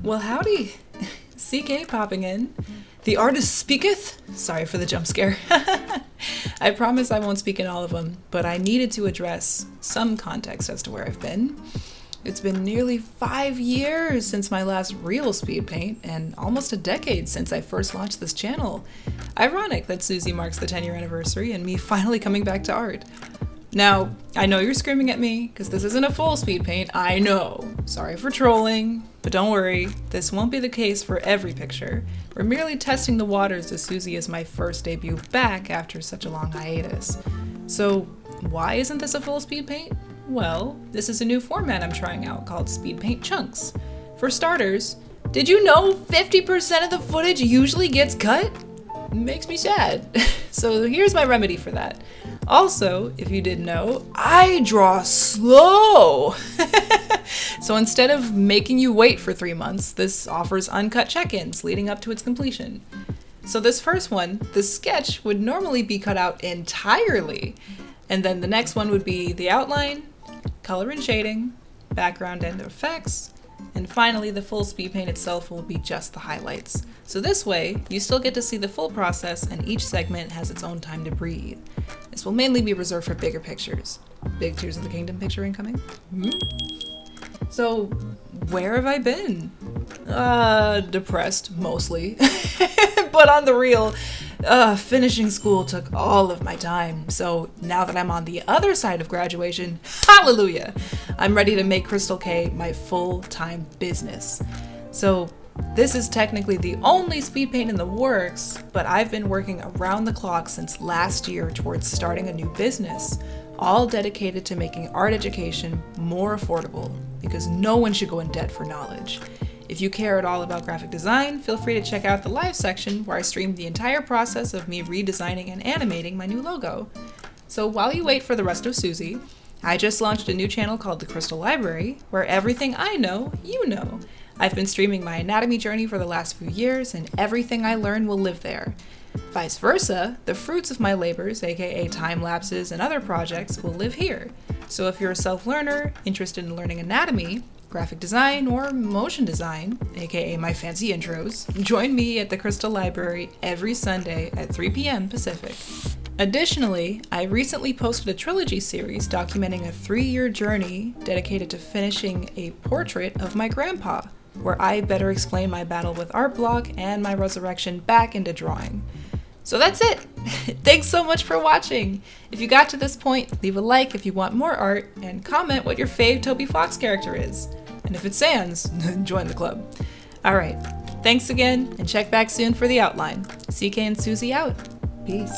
Well, howdy. CK popping in. The artist speaketh. Sorry for the jump scare. I promise I won't speak in all of them, but I needed to address some context as to where I've been. It's been nearly 5 years since my last real speed paint, and almost a decade since I first launched this channel. Ironic that Susie marks the 10-year anniversary and me finally coming back to art. Now, I know you're screaming at me, because this isn't a full speed paint, I know. Sorry for trolling, but don't worry, this won't be the case for every picture. We're merely testing the waters as Susie is my first debut back after such a long hiatus. So, why isn't this a full speed paint? Well, this is a new format I'm trying out called Speedpaint Chunks. For starters, did you know 50% of the footage usually gets cut? Makes me sad. So here's my remedy for that. Also, if you didn't know, I draw slow. So instead of making you wait for 3 months, this offers uncut check-ins leading up to its completion. So this first one, the sketch, would normally be cut out entirely. And then the next one would be the outline, color and shading, background and effects, and finally the full speed paint itself will be just the highlights. So this way, you still get to see the full process and each segment has its own time to breathe. This will mainly be reserved for bigger pictures. Big Tears of the Kingdom picture incoming? So, where have I been? Depressed, mostly. But on the real, finishing school took all of my time. So now that I'm on the other side of graduation, hallelujah, I'm ready to make Crystal K my full-time business. So this is technically the only speed paint in the works, but I've been working around the clock since last year towards starting a new business, all dedicated to making art education more affordable, because no one should go in debt for knowledge. If you care at all about graphic design, feel free to check out the live section where I streamed the entire process of me redesigning and animating my new logo. So while you wait for the rest of Susie, I just launched a new channel called The Crystal Library, where everything I know, you know. I've been streaming my anatomy journey for the last few years, and everything I learn will live there. Vice versa, the fruits of my labors, aka time lapses and other projects, will live here. So if you're a self-learner, interested in learning anatomy, graphic design, or motion design, aka my fancy intros, join me at the Crystal Library every Sunday at 3 p.m. Pacific. Additionally, I recently posted a trilogy series documenting a 3-year journey dedicated to finishing a portrait of my grandpa, where I better explain my battle with art block and my resurrection back into drawing. So that's it! Thanks so much for watching! If you got to this point, leave a like if you want more art, and comment what your fave Toby Fox character is. And if it's Sans, join the club. Alright, thanks again, and check back soon for the outline. CK and Susie out. Peace.